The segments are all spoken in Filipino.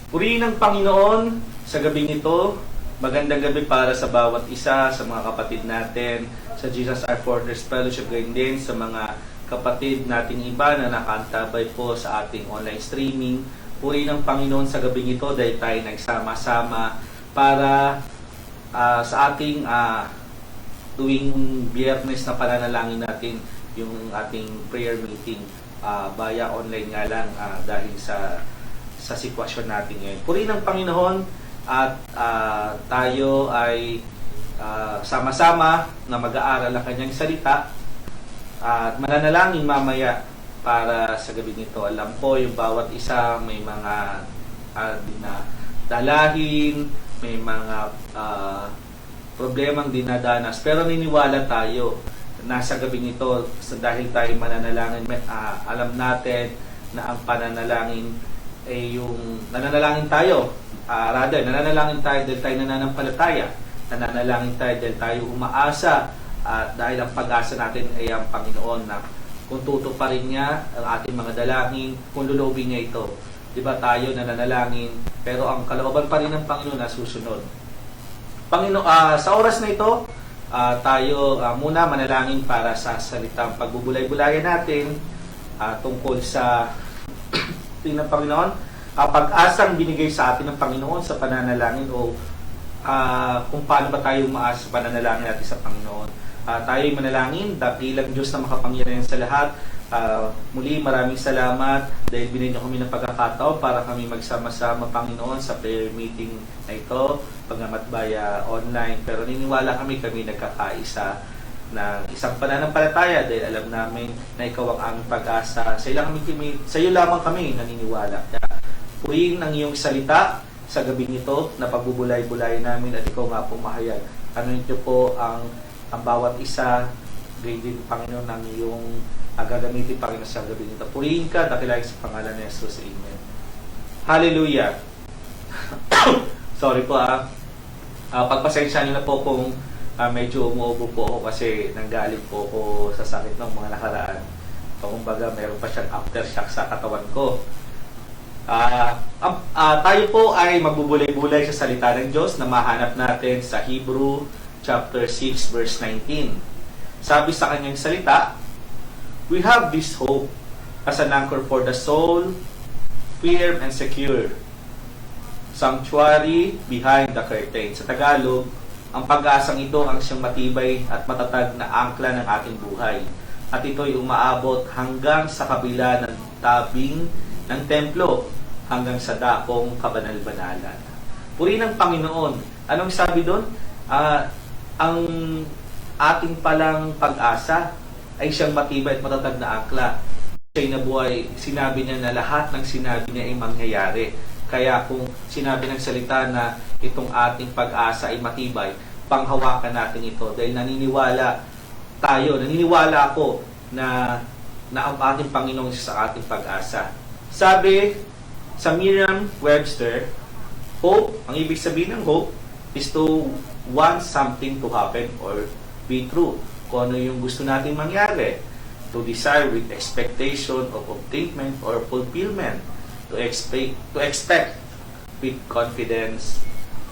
Purihin ng Panginoon sa gabing ito. Magandang gabi para sa bawat isa, sa mga kapatid natin, sa Jesus Our Fortress Fellowship, gayon din sa mga kapatid nating iba na nakantabay po sa ating online streaming. Purihin ng Panginoon sa gabing ito dahil tayo nagsama-sama para sa ating tuwing Biyernes na pananalangin natin yung ating prayer meeting via online nga lang dahil sa sitwasyon natin ngayon. Purihin ng Panginoon at tayo ay sama-sama na mag-aaral ang kanyang salita at mananalangin mamaya para sa gabi nito. Alam ko yung bawat isa may mga dalahin, may mga problemang dinadanas, pero niniwala tayo nasa gabi nito dahil tayo mananalangin. Alam natin na ang pananalangin ay yung nananalangin tayo. Nananalangin tayo dahil tayo nananampalataya. Nananalangin tayo dahil tayo umaasa at dahil ang pag-asa natin ay ang Panginoon na kung tutuparin niya ang ating mga dalangin, kung lulubin niya ito. Diba tayo nananalangin, pero ang kalooban pa rin ng Panginoon na susunod. Sa oras na ito, tayo muna manalangin para sa salitang pagbubulay-bulayan natin tungkol sa ng Panginoon, pag-asang binigay sa atin ng Panginoon sa pananalangin o kung paano ba tayo umaasa sa pananalangin natin sa Panginoon. Tayo'y manalangin, dakilang Diyos na makapangyarihan sa lahat. Muli, maraming salamat dahil binigyan niyo kami ng pagkakataon para kami magsama-sama, Panginoon, sa prayer meeting na ito, pagnamat via online. Pero niniwala kami nagkakaisa ng isang pananampalataya dahil alam namin na ikaw ang aming pag-asa. Sa iyo lamang kami naniniwala. Kaya purihin ang iyong salita sa gabi nito na pagbubulay-bulay namin at ikaw nga pumahayag. Ano niyo po ang bawat isa, gaydin Panginoon ng iyong gagamitin Panginoon sa gabi nito. Purihin ka, dakilain sa pangalan ni Jesus. Amen. Hallelujah. Sorry po pagpasensya niyo na po kung medyo umuubo po ako kasi nanggaling po ako sa sakit ng mga nakaraan. Kumbaga, mayroon pa siyang aftershock sa katawan ko. Tayo po ay magbubulay-bulay sa salita ng Diyos na mahanap natin sa Hebrew chapter 6 verse 19. Sabi sa kanyang salita, "We have this hope as an anchor for the soul, firm and secure. Sanctuary behind the curtain." Sa Tagalog, ang pag-asang ito ang siyang matibay at matatag na angkla ng ating buhay. At ito'y umaabot hanggang sa kabila ng tabing ng templo, hanggang sa dakong kabanal-banalan. Purihin ng Panginoon. Anong sabi doon? Ang ating palang pag-asa ay siyang matibay at matatag na angkla. Siya'y nabuhay. Sinabi niya na lahat ng sinabi niya ay mangyayari. Kaya kung sinabi ng salita na itong ating pag-asa ay matibay, panghawakan natin ito dahil naniniwala ako na ang ating Panginoon sa ating pag-asa. Sabi sa Merriam-Webster, hope, ang ibig sabihin ng hope is to want something to happen or be true. Kung ano yung gusto natin mangyari. To desire with expectation of obtainment or fulfillment. To expect with confidence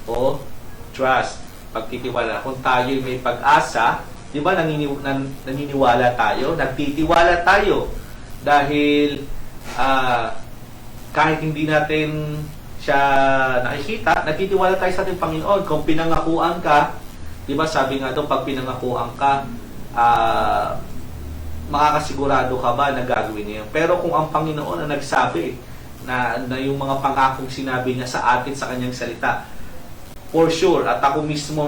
o trust, pagtitiwala. Kung tayo may pag-asa, di ba naniniwala tayo, nagtitiwala tayo dahil kahit hindi natin siya nakikita, nagtitiwala tayo sa ating Panginoon. Kung pinangakuan ka, di ba sabi nga doon, pag pinangakuan ka, makakasigurado ka ba na gagawin niya? Pero kung ang Panginoon ang nagsabi na yung mga pangakong sinabi niya sa atin sa kanyang salita, for sure, at ako mismo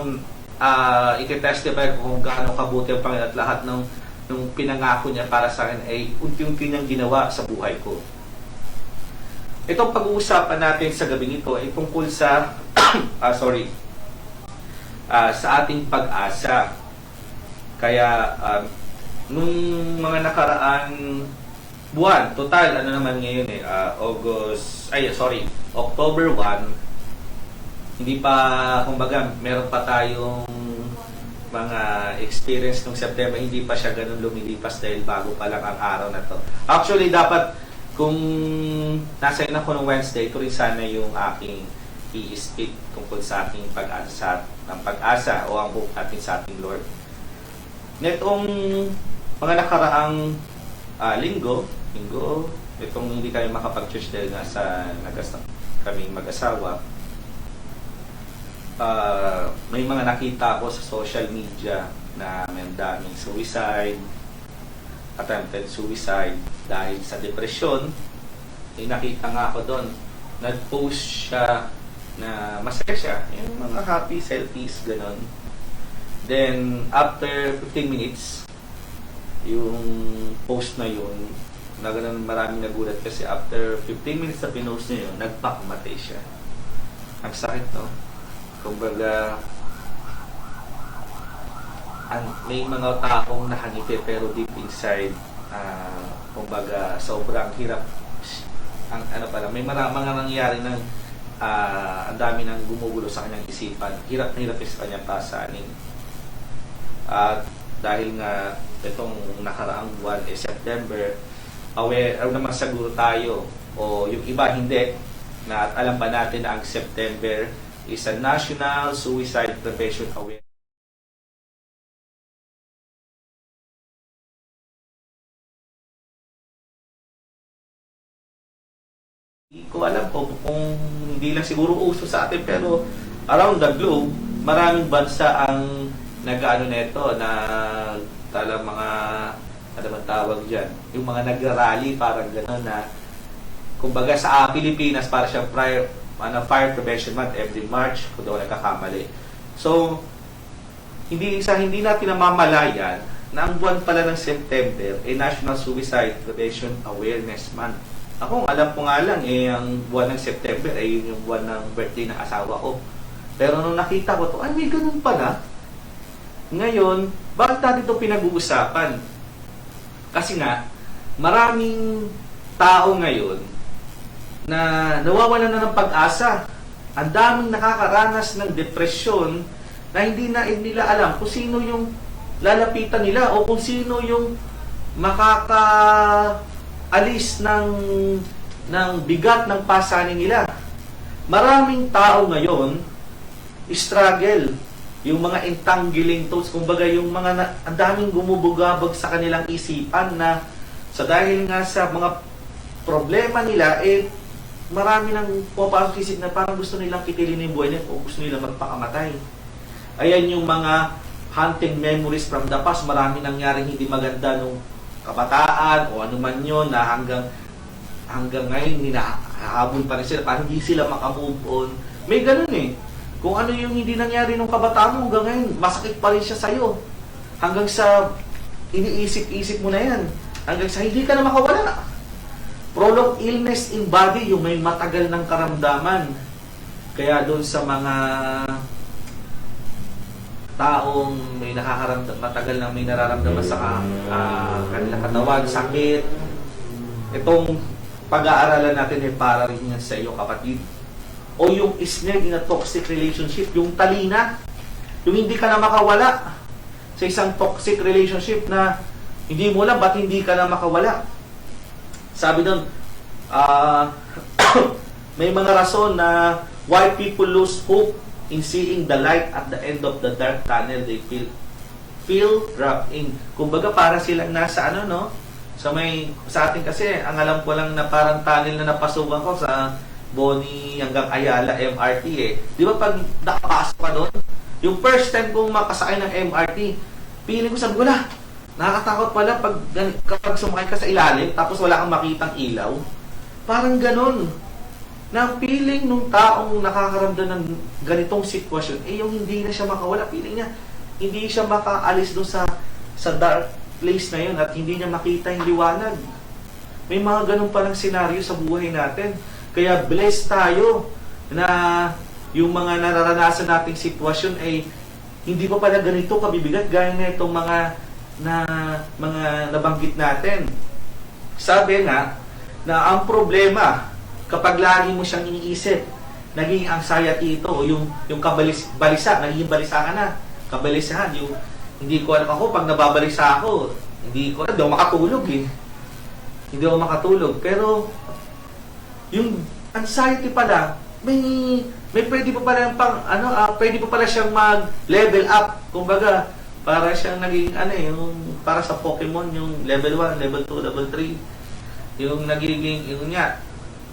iti-testify ko kung gaano kabuti ang Panginoon at lahat ng pinangako niya para sa akin ay unti-unti niyang ginawa sa buhay ko. Itong pag-uusapan natin sa gabing ito ay tungkol sa sa ating pag-asa. Kaya nung mga nakaraang buwan, total, naman ngayon October 1, hindi pa, kumbaga, meron pa tayong mga experience nung September, hindi pa siya ganun lumilipas dahil bago pa lang ang araw na to. Actually, dapat kung nasa in ako ng Wednesday, ito rin sana yung aking i-speak tungkol sa aking pag-asa ng pag-asa o ang buong ating sa ating Lord. Netong mga nakaraang linggo, itong hindi kami makapag-church dahil nasa kaming mag-asawa, may mga nakita ako sa social media na may daming suicide, attempted suicide dahil sa depression. Nakita nga ako doon, nag-post siya na masaya siya, yung mga happy selfies, ganon. Then, after 15 minutes, yung post na yun, na ganun maraming nagulat kasi after 15 minutes na pinost niya yun, nagpakamatay siya. Ang sakit, no? Kumbaga, may mga taong nakangiti pero deep inside, kumbaga, sobrang hirap. May mga nangyari ng ang dami nang gumugulo sa kanyang isipan. Hirap na hirap sa kanyang pasanin. At dahil nga itong nakaraang buwan September, aware naman siguro tayo o yung iba hindi na alam ba natin na ang September is a National Suicide Prevention Awareness. Hindi ko alam kung hindi lang siguro uso sa atin pero around the globe, maraming bansa ang nag-ano neto na talang mga ano man tawag dyan, yung mga nag-rally parang gano'n na kumbaga sa Pilipinas para siyang Fire Prevention Month every March kung daw nagkakamali. So, hindi natin namamalayan na ang buwan pala ng September ay National Suicide Prevention Awareness Month. Ako, alam ko nga lang, ang buwan ng September ay yung buwan ng birthday ng asawa ko. Pero nung nakita ko to, ay may ganun pala. Ngayon, bakit natin ito pinag-uusapan? Kasi nga, maraming tao ngayon na nawawalan na ng pag-asa. Ang daming nakakaranas ng depresyon na hindi na nila alam kung sino yung lalapitan nila o kung sino yung makakaalis ng bigat ng pasanin nila. Maraming tao ngayon struggle, yung mga entangling thoughts, kumbaga yung mga ang daming gumubugabag sa kanilang isipan na sa dahil nga sa mga problema nila, marami nang pupasok isip na parang gusto nilang kitilin yung buhay nila o gusto nilang magpakamatay. Ayan yung mga hunting memories from the past, marami nangyaring hindi maganda nung kabataan o anuman yun na hanggang ngayon hinahabol pa rin sila, parang hindi sila makamove on. May ganun eh. Kung ano yung hindi nangyari nung kabataan mo, hanggang ngayon, masakit pa rin siya sa'yo. Hanggang sa iniisip-isip mo na yan. Hanggang sa hindi ka na makawala. Prolonged illness in body, yung may matagal ng karamdaman. Kaya doon sa mga taong may matagal na may nararamdaman sa kanilang katawan, sakit, itong pag-aaralan natin ay para rin yan sa iyo, kapatid. O yung snare in a toxic relationship, yung talina, yung hindi ka na makawala sa isang toxic relationship na hindi mo alam ba't hindi ka na makawala. Sabi doon, may mga rason na why people lose hope in seeing the light at the end of the dark tunnel. They feel trapped in. Kumbaga para silang nasa sa atin kasi, ang alam ko lang na parang tunnel na napasukan ko sa Boni hanggang Ayala MRT Di ba pag nakapasok ka doon, yung first time kong makasakay ng MRT, feeling ko sabi ko na, nakakatakot pala kapag sumakay ka sa ilalim tapos wala kang makitang ilaw. Parang ganun. Na feeling nung taong nakakaramdam ng ganitong sitwasyon, yung hindi na siya makawala, feeling niya, hindi siya makaalis doon sa dark place na yun at hindi niya makita yung liwanag. May mga ganun palang senaryo sa buhay natin. Kaya blessed tayo na yung mga nararanasan nating sitwasyon ay hindi pa pala ganito kabibigat gaya na itong mga nabanggit natin. Sabi nga na ang problema kapag lagi mo siyang iniisip, naging anxiety ito o yung balisa, naging balisa ka na. Kabalisahan, yung hindi ko alam ako pag nababalisa ako, hindi ko alam, daw makatulog hindi ako makatulog. Pero, yung anxiety pala, may pwede pa pala yung pwede pa pala siyang mag-level up. Kumbaga, para siyang naging, yung, para sa Pokemon, yung level 1, level 2, level 3. Yung nagiging, yun nga,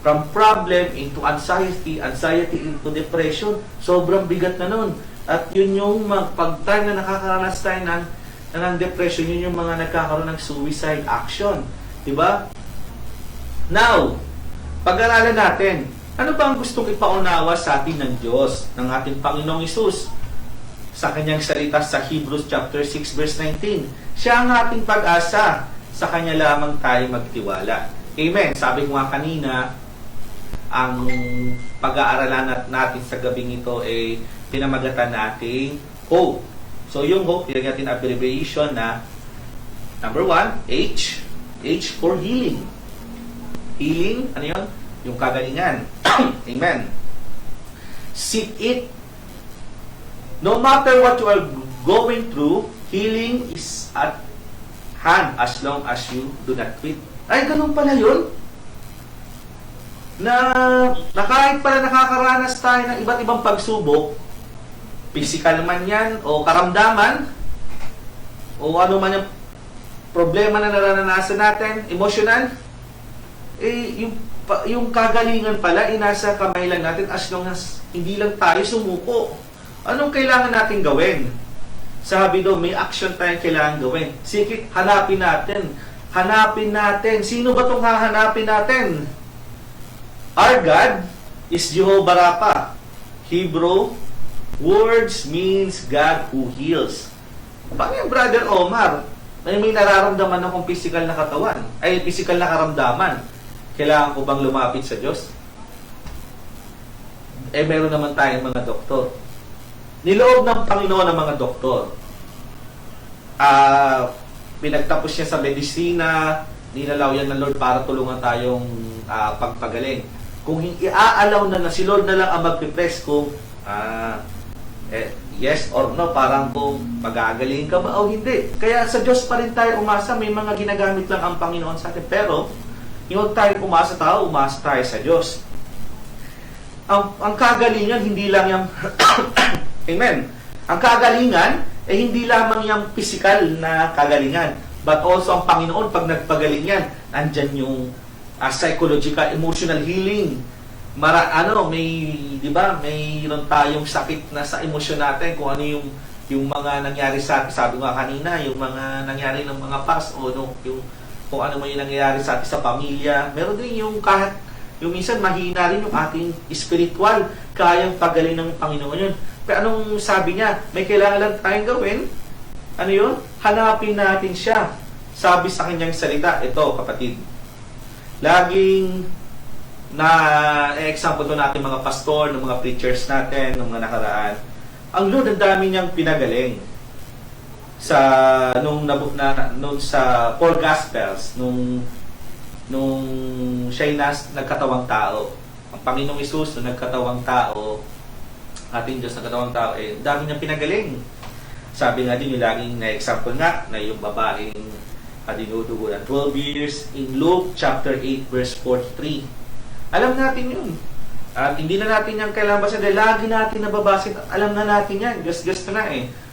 from problem into anxiety, anxiety into depression. Sobrang bigat na nun. At yun yung pag-time na nakakaranas tayo ng depression, yun yung mga nagkakaroon ng suicide action. Diba? Now, pag-aralan natin, ano ba ang gustong ipaunawa sa atin ng Diyos, ng ating Panginoong Hesus? Sa kanyang salita sa Hebrews chapter 6 verse 19. Siya ang ating pag-asa, sa kanya lamang tayo magtiwala. Amen. Sabi ko nga kanina, ang pag-aaralan natin sa gabing ito ay pinamagatan nating hope. So yung hope, nilagyan natin abbreviation na number 1, H. H for healing. Healing, ano yun? Yung kagalingan. Amen. Seek it. No matter what you are going through, healing is at hand as long as you do not quit. Ay, ganun pala yun? Na kahit pala nakakaranas tayo ng iba't ibang pagsubok, physical man yan, o karamdaman, o ano man yung problema na naranasan natin, emotional, yung kagalingan pala, nasa kamay lang natin as long as hindi lang tayo sumuko. Anong kailangan natin gawin? Sabi doon, may action tayong kailangan gawin. Sige, hanapin natin. Hanapin natin. Sino ba itong hahanapin natin? Our God is Jehovah Rapha. Hebrew words means God who heals. Paano yung Brother Omar? May nararamdaman akong physical na katawan. Ay, physical na karamdaman. Kailangan ko bang lumapit sa Diyos? Meron naman tayong mga doktor. Niloob ng Panginoon ng mga doktor. Pinagtapos niya sa medisina, ninalaw yan ng Lord para tulungan tayong pagpagaling. Kung iaalaw na si Lord na lang ang magpipress kung yes or no, parang kung magagaling ka ba o hindi. Kaya sa Diyos pa rin tayo umasa, may mga ginagamit lang ang Panginoon sa atin. Pero, huwag tayo umasa tayo sa Diyos. Ang kagalingan, hindi lang yung Amen. Ang kagalingan, hindi lamang yung physical na kagalingan, but also ang Panginoon, pag nagpagaling yan, nandyan yung psychological, emotional healing. Di ba, mayroon tayong sakit na sa emosyon natin, kung ano yung mga nangyari sa atin, sabi nga kanina, yung mga nangyari ng mga past, o kung ano man yung nangyari sa atin sa pamilya. Meron din yung kahit, yung minsan mahina rin yung ating spiritual, kayang pagaling ng Panginoon yun. Pero anong sabi niya? May kailangan lang tayong gawin. Ano yun? Hanapin natin siya. Sabi sa kanyang salita, ito kapatid, laging example to natin mga pastor, ng mga preachers natin, ng mga nakaraan. Ang Lord, ang dami niyang pinagaling nung sa four gospels, nung siya'y nagkatawang tao. Ang Panginoong Hesus na nagkatawang tao, ating Diyos na katawang tao, dami niyang pinagaling. Sabi nga din yung laging na-example nga, na yung babaeng dinudugo ng 12 years in Luke chapter 8 verse 43. Alam natin yun. At hindi na natin yung kailangan basahin dahil lagi natin nababasin. Alam na natin yan. Gas-gas na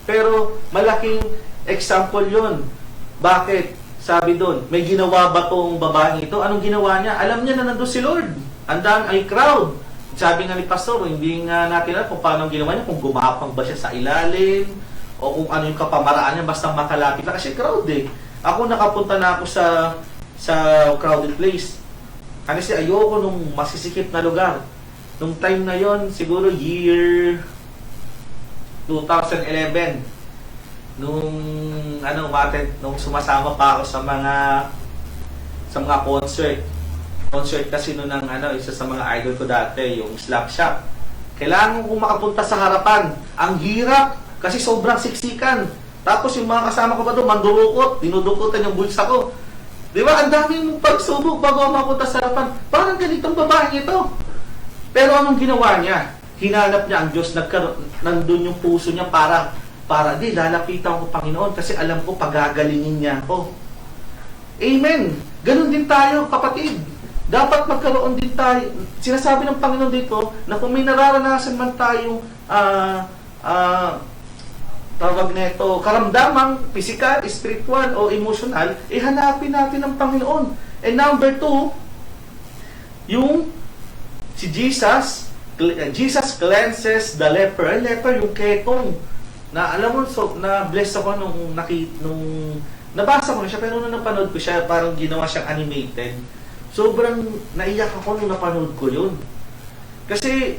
Pero malaking example yun. Bakit? Sabi doon, may ginawa ba tong babaeng ito? Anong ginawa niya? Alam niya na nandun si Lord. Andan ay crowd. Sabi nga ni Pastor, hindi nga natin alam kung paano ginawa niya, kung gumapang ba siya sa ilalim, o kung ano yung kapamaraan niya, basta makalapit lang. Kasi crowd Ako nakapunta na ako sa crowded place. Kasi ayoko nung masisikip na lugar. Nung time na yon, siguro year 2011, nung sumasama pa ako sa mga concert kasi noon ng isa sa mga idol ko dati, yung Slap Shop. Kailangan kong makapunta sa harapan. Ang hirap kasi sobrang siksikan. Tapos yung mga kasama ko pa doon, mandurukot, dinudukutan yung bulsa ko. Di ba? Ang daming pagsubok bago ako mapunta sa harapan. Parang ganitong babaeng ito. Pero anong ginawa niya? Hinanap niya ang Diyos, nandun yung puso niya para lalapitan ko Panginoon kasi alam ko pagagalingin niya ako. Amen. Ganon din tayo, kapatid. Dapat magkaroon din tayo. Sinasabi ng Panginoon dito na kung may nararanasan man tayong tawag nito, karamdamang physical, spiritual, o emotional, hanapin natin ang Panginoon. And number 2, yung si Jesus cleanses the leper. Leper, yung ketong. Na alam mo, so, na bless ako nung nabasa ko na siya, pero nung napanood ko siya, parang ginawa siyang animated. Sobrang naiyak ako nung napanood ko yun. Kasi,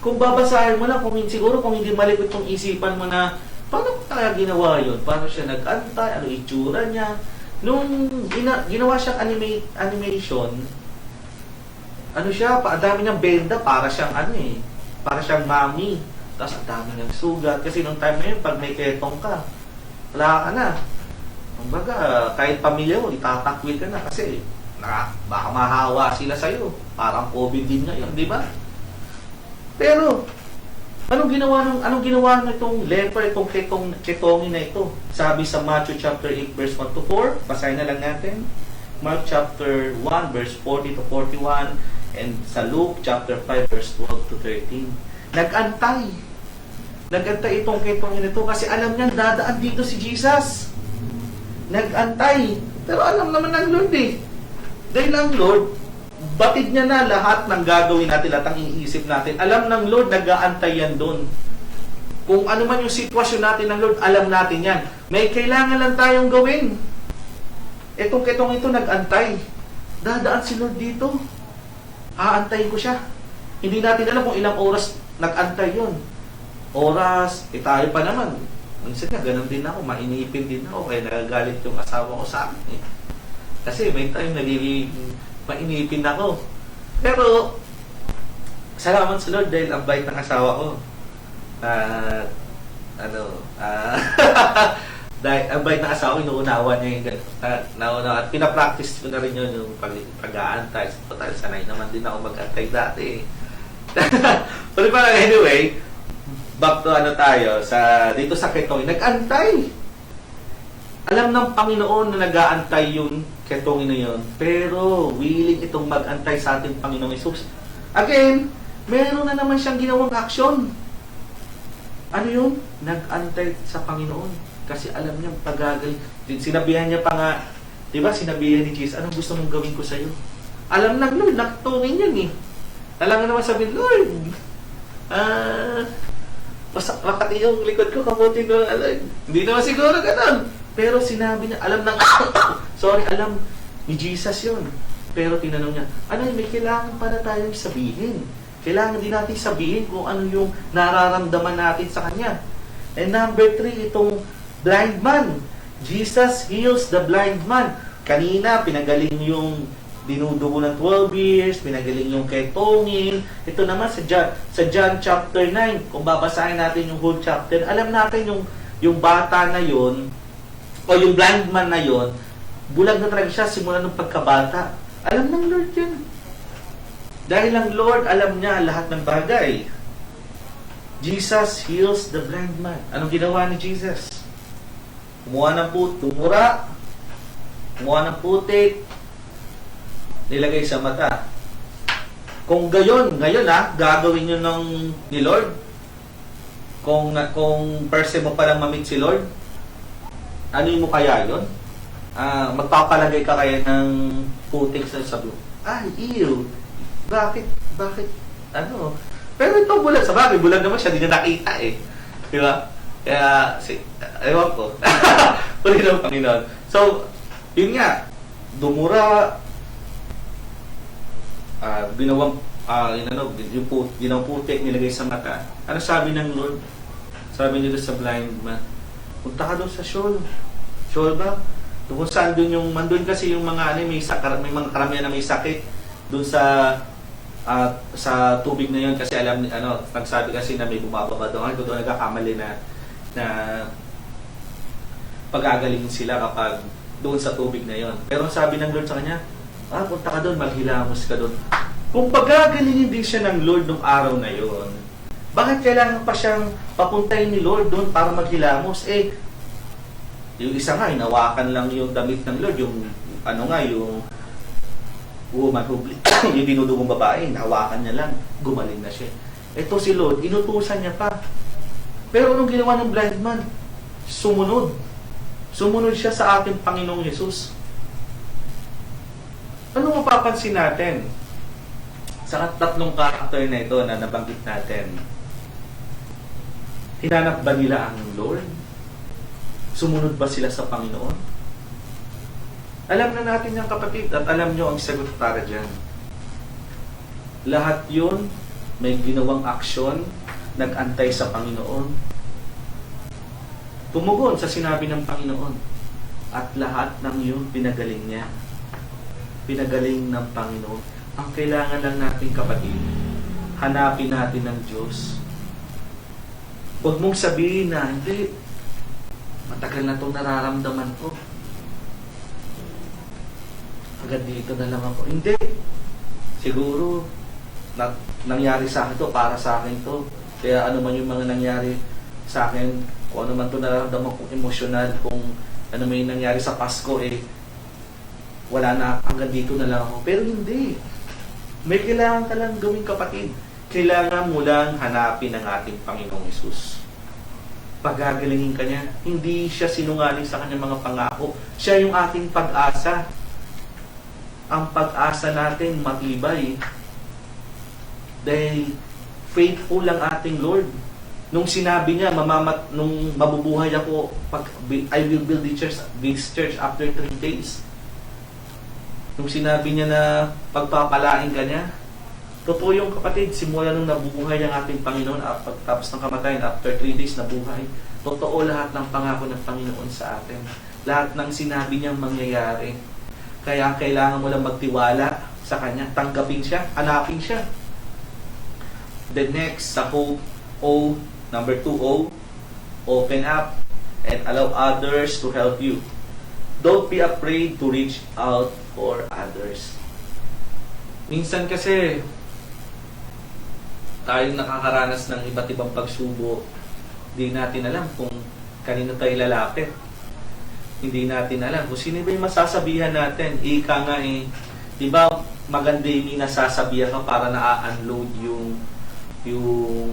kung babasahin mo na, siguro kung hindi malikot yung isipan mo na, paano kaya ginawa yun? Paano siya nag-antay? Ano itsura niya? Nung ginawa siyang animation, ano siya, ang dami niyang benda, para siyang para siyang mami. Tapos ang dami niyang sugat. Kasi nung time na yun, pag may ketong ka, wala ka na. Kumbaga, kahit pamilya mo, itatakwil ka na kasi baka mahawa sila sa'yo. Parang COVID din ngayon, di ba? Pero, anong ginawa nitong leper, itong ketongin na ito? Sabi sa Matthew chapter 8, verse 1 to 4, basahin na lang natin. Mark chapter 1, verse 40 to 41, and sa Luke chapter 5, verse 12 to 13. Nag-antay itong ketongin na ito kasi alam niya dadaan dito si Jesus. Nag-antay. Pero alam naman ng Lord Dahil ang Lord, batid niya na lahat ng gagawin natin, lahat ng iniisip natin. Alam ng Lord, nag-aantay yan doon. Kung ano man yung sitwasyon natin ng Lord, alam natin yan. May kailangan lang tayong gawin. Itong ketong ito, nag-antay. Dadaan si Lord dito. Aantayin ko siya. Hindi natin alam kung ilang oras nag-antay yun. Oras, tayo pa naman. Minsan nga, ganun din ako, mainipin din ako, kaya nagagalit yung asawa ko sa akin Kasi may time mainipin ako. Pero, salamat sa Lord dahil ang bait ng asawa ko. Dahil ang bait ng asawa ko, inuunawa niya yung at pinapractice ko na rin yun yung pag-aantay. Total, sanay naman din ako mag-antay dati. Pero anyway, back to tayo, dito sa ketongin, nag-antay. Alam ng Panginoon na nag-aantay yung ketongin na yun, pero willing itong mag-antay sa ating Panginoong Hesus. Again, meron na naman siyang ginawang action. Ano yun? Nag-antay sa Panginoon. Kasi alam niya, pagagaling. Sinabihan niya pa nga, di ba, sinabihan ni Jesus, anong gusto mong gawin ko sa'yo? Alam ng Lord, nakatungin yan Alam nga naman sabihin, Lord, makati yung likod ko, kamutin ko, hindi naman siguro ganun. Pero sinabi niya, alam ni Jesus yun. Pero tinanong niya, may kailangan pa na tayong sabihin. Kailangan din natin sabihin kung ano yung nararamdaman natin sa Kanya. And number 3, itong blind man. Jesus heals the blind man. Kanina, pinagaling yung dinudugo ng 12 years, pinagaling yung ketongin. Ito naman sa John chapter 9, kung babasahin natin yung whole chapter, alam natin yung bata na yon o yung blind man na yon, bulag na talaga siya simula ng pagkabata. Alam ng Lord yun. Dahil ang Lord, alam niya lahat ng bagay. Jesus heals the blind man. Anong ginawa ni Jesus? Kumuha ng putik, nilagay sa mata. Kung ngayon gagawin nyo ni Lord, kung first mo palang mamit si Lord, ano mo kaya yun? Magpapalagay ka kaya ng putik sa sablo. Ew! Bakit? Pero ito bulag. Sa bagay, bulag naman siya, di na nakita Di ba? Kaya, ewan ko. Puli ng Panginoon. So, yun nga, dumura, ginawang putik, nilagay sa mata. Ano sabi ng Lord? Sabi nila sa blind man, punta ka doon sa Sheol. Sheol ba? Kung saan doon mandun kasi yung mga may mga karamihan na may sakit doon sa tubig na yun kasi nagsabi kasi na may bumababa doon. Ito doon nagkakamali na pag-agalingin sila kapag doon sa tubig na yon. Pero sabi ng Lord sa kanya, punta ka doon, maghilamos ka doon. Kung pag-agalingin din siya ng Lord nung araw na yon, bakit kailangan pa siyang papuntahin ni Lord doon para maghilamos? Yung isa nga, hinawakan lang yung damit ng Lord, yung woman who yung dinudugong babae, nahawakan niya lang, gumaling na siya. Ito si Lord, inutusan niya pa. Pero anong ginawa ng blind man? Sumunod. Sumunod siya sa ating Panginoong Yesus. Ano mapapansin natin sa tatlong karakter na ito na nabanggit natin? Hinanap ba nila ang Lord? Sumunod ba sila sa Panginoon? Alam na natin yan, kapatid, at alam nyo ang sagot para dyan. Lahat yun may ginawang aksyon, nag-antay sa Panginoon, tumugon sa sinabi ng Panginoon, at lahat ng yun pinagaling niya. Pinagaling ng Panginoon. Ang kailangan lang natin, kapatid, hanapin natin ng Diyos. Huwag mong sabihin na, hindi, matagal na itong nararamdaman ko. Agad dito na lang ako. Hindi. Siguro, nangyari sa akin to, para sa akin to. Kaya ano man yung mga nangyari sa akin, kung ano man ito nararamdaman kong emosyonal, kung ano man yung nangyari sa Pasko, wala na, hanggang dito na lang ako. Pero hindi. May kailangan ka lang gawin, kapatid. Kailangan mo lang hanapin ang ating Panginoong Hesus. Pagagalingin ka niya, hindi siya sinungaling sa kanyang mga pangako. Siya yung ating pag-asa. Ang pag-asa natin matibay. Dahil faithful lang ating Lord. Nung sinabi niya, nung mabubuhay ako, I will build this church after 3 days. Nung sinabi niya na pagpapalain ka niya, totoo yung kapatid, simula nung nabubuhay ang ating Panginoon, tapos ng kamatayan, after 3 days nabuhay, totoo lahat ng pangako ng Panginoon sa atin. Lahat ng sinabi niyang mangyayari. Kaya kailangan mo lang magtiwala sa Kanya, tanggapin siya, hanapin siya. The next, sa hope, O, number 2O, open up and allow others to help you. Don't be afraid to reach out for others. Minsan kasi, tayong nakakaranas ng iba't ibang pagsubok, hindi natin alam kung kanino tayo lalapit. Hindi natin alam kung sino ba yung masasabihan natin. Ika nga di ba maganda yung nasasabihan ka para na-unload yung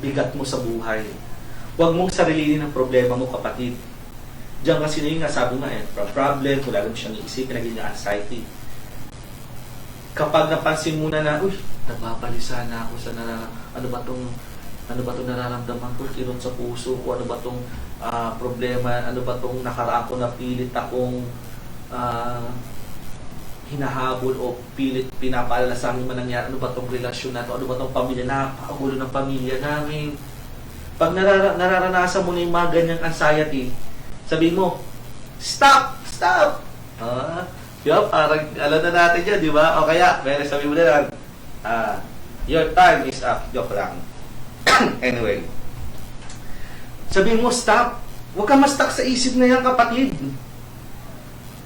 bigat mo sa buhay. Huwag mong sarilinin ang problema mo, kapatid. Diyan kasi na yung nasabi nga problem, wala lang siyang iisip, naging anxiety. Kapag napansin mo na nagbabalisa na ako sa ano ba tong nararamdaman ko, kirot sa puso ko, ano ba tong problema, ano ba tong nakaraan ko na pilit akong hinahabol o pilit pinapaalala sa amin man nangyari, ano ba tong relasyon na to, ano ba tong pamilya, napakagulo ng pamilya namin. Pag nararanasan mo na yung mga ganyang anxiety, sabihin mo, stop! Parang alam na natin yan, di ba? O kaya, sabihin mo na lang, your time is up. Joke lang. Anyway, sabihin mo, stop. Huwag ka ma-stuck sa isip na yan, kapatid.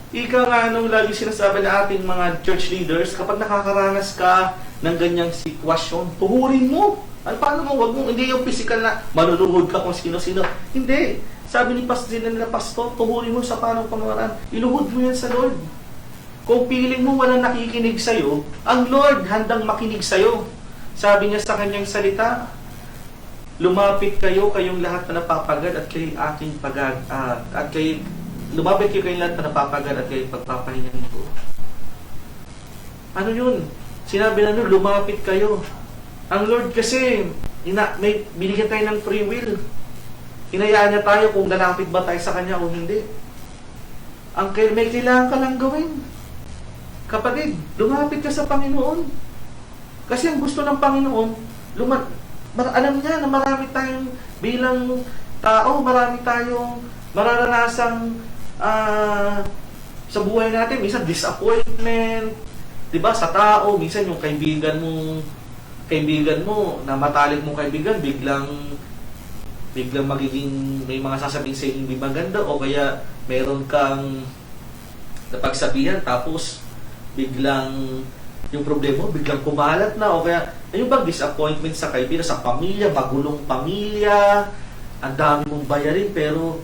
Ika nga nung lagi sinasabi na ating mga church leaders, kapag nakakaranas ka ng ganyang sitwasyon, tuhurin mo. Paano mo? Huwag mo, hindi yung physical na manunuhod ka kung sino-sino. Hindi. Sabi ni Pastor, tuhurin mo sa panong pamamaraan. Iluhod mo yan sa Lord. Kung piling mo walang nakikinig sa'yo, ang Lord handang makinig sa'yo. Sabi niya sa kanyang salita, lumapit kayo, kayong lahat na napapagad at kayo aking lumapit kayo kayong lahat na napapagad at kayo pagpapahingan ko. Ano yun? Sinabi na nun, lumapit kayo. Ang Lord kasi, may binigyan tayo ng free will. Hinayaan niya tayo kung lalapit ba tayo sa Kanya o hindi. May kailangan ka lang gawin. Kapatid, lumapit ka sa Panginoon. Kasi ang gusto ng Panginoon, alam niya na marami tayong bilang tao, marami tayong mararanasang sa buhay natin. Minsan disappointment, diba, sa tao. Minsan yung kaibigan mo, na matalik mong kaibigan, biglang magiging may mga sasabihin sa hindi maganda, o kaya meron kang napagsabihan tapos biglang yung problema mo biglang kumalat na, o kaya ayun bang disappointment sa kaibigan, sa pamilya, magulong pamilya, ang dami mong bayarin pero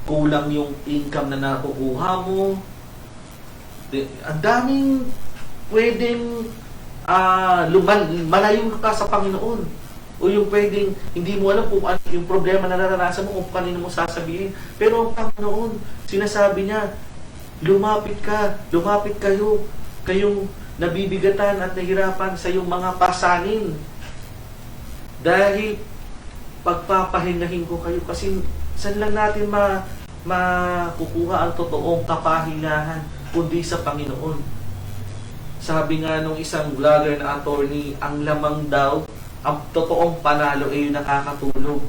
kulang yung income na nakukuha mo. Ang daming pwedeng malayo ka sa Panginoon. O yung pwedeng, hindi mo alam kung ano yung problema na naranasan mo, kung kanino mo sasabihin. Pero ang Panginoon, sinasabi niya, lumapit kayo, kayong nabibigatan at nahirapan sa iyong mga pasanin. Dahil pagpapahingahin ko kayo. Kasi saan lang natin makukuha ang totoong kapahingahan kundi sa Panginoon. Sabi nga nung isang vlogger na attorney, ang lamang daw, ang totoong panalo ay yung nakakatulog.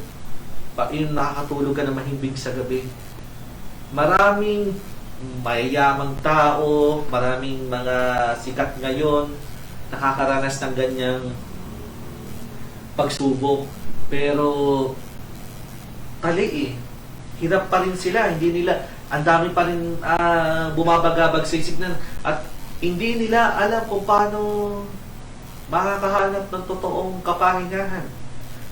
Yung nakakatulog ka na mahimbing sa gabi. Maraming mayayamang tao, maraming mga sikat ngayon, nakakaranas ng ganyang pagsubok. Pero tali hirap pa rin sila. Hindi nila, ang dami pa rin bumabagabag sa isip na, at hindi nila alam kung paano makakahanap ng totoong kapahingahan.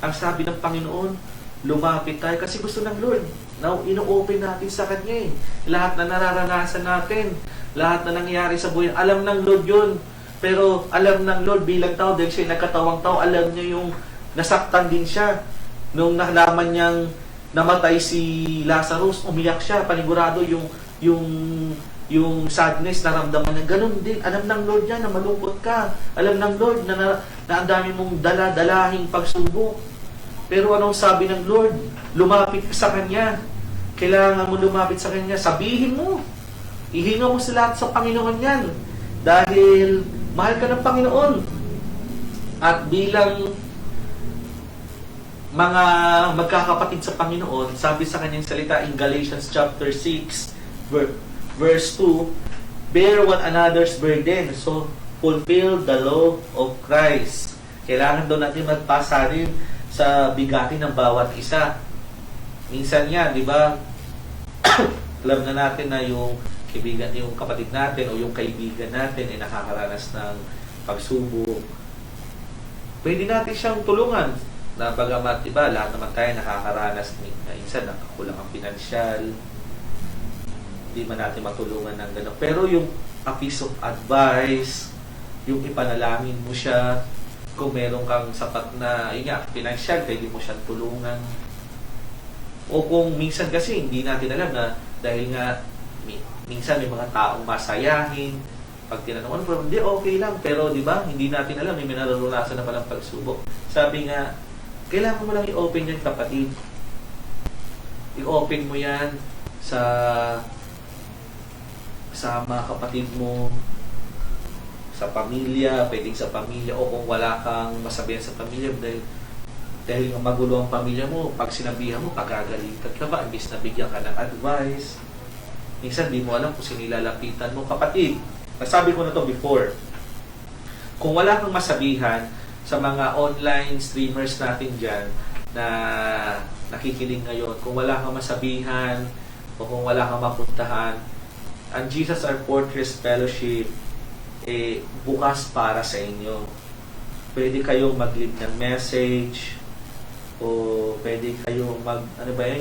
Ang sabi ng Panginoon, lumapit tayo kasi gusto ng Lord. Now, ino-open natin sa Kanya lahat na nararanasan natin, lahat na nangyayari sa buhay. Alam ng Lord yun. Pero alam ng Lord bilang tao, dahil siya nagkatawang tao, alam niya yung nasaktan din siya. Nung nalaman niyang namatay si Lazarus, umiyak siya. Panigurado yung sadness, naramdaman niya. Ganun din. Alam ng Lord niya na malungkot ka. Alam ng Lord na ang dami mong daladalahing pagsubok. Pero anong sabi ng Lord? Lumapit ka sa Kanya. Kailangan mo lumapit sa Kanya. Sabihin mo. Ihinga mo sa lahat sa Panginoon yan. Dahil mahal ka ng Panginoon. At bilang mga magkakapatid sa Panginoon, sabi sa Kanyang salita in Galatians chapter 6, verse 2, bear one another's burden, so fulfill the law of Christ. Kailangan daw natin magpasa rin sa bigatin ng bawat isa. Minsan yan, di ba? Alam na natin na yung kaibigan, yung kapatid natin o yung kaibigan natin ay nakakaranas ng pagsubok. Pwede natin siyang tulungan. Na bagamat, di ba, lahat naman tayo nakakaranas minsan nakakulang ang pinansyal. Hindi man natin matulungan ng gano'n. Pero yung a piece of advice, yung ipanalangin mo siya, kung meron kang sapat na, yun nga, pinansyal, pwede mo siyang tulungan. O kung minsan kasi, hindi natin alam na, dahil nga, minsan may mga taong masayahin, pag tinanong, ano po, hindi, okay lang. Pero, di ba, hindi natin alam, may nararanasan na palang pagsubok. Sabi nga, kailangan mo lang i-open yan, kapatid. I-open mo yan sa mga kapatid mo, sa pamilya, pwedeng sa pamilya, o kung wala kang masabihan sa pamilya, dahil magulo ang pamilya mo, pag sinabihan mo, pagagalitan ka ba, imbis na bigyan ka ng advice. Minsan, di mo alam kung sinilalapitan mo. Kapatid, nasabi ko na to before, kung wala kang masabihan sa mga online streamers natin dyan na nakikinig ngayon, kung wala kang masabihan o kung wala kang mapuntahan, ang Jesus Our Fortress Fellowship bukas para sa inyo. Pwede kayong mag-leave ng message o pwede kayong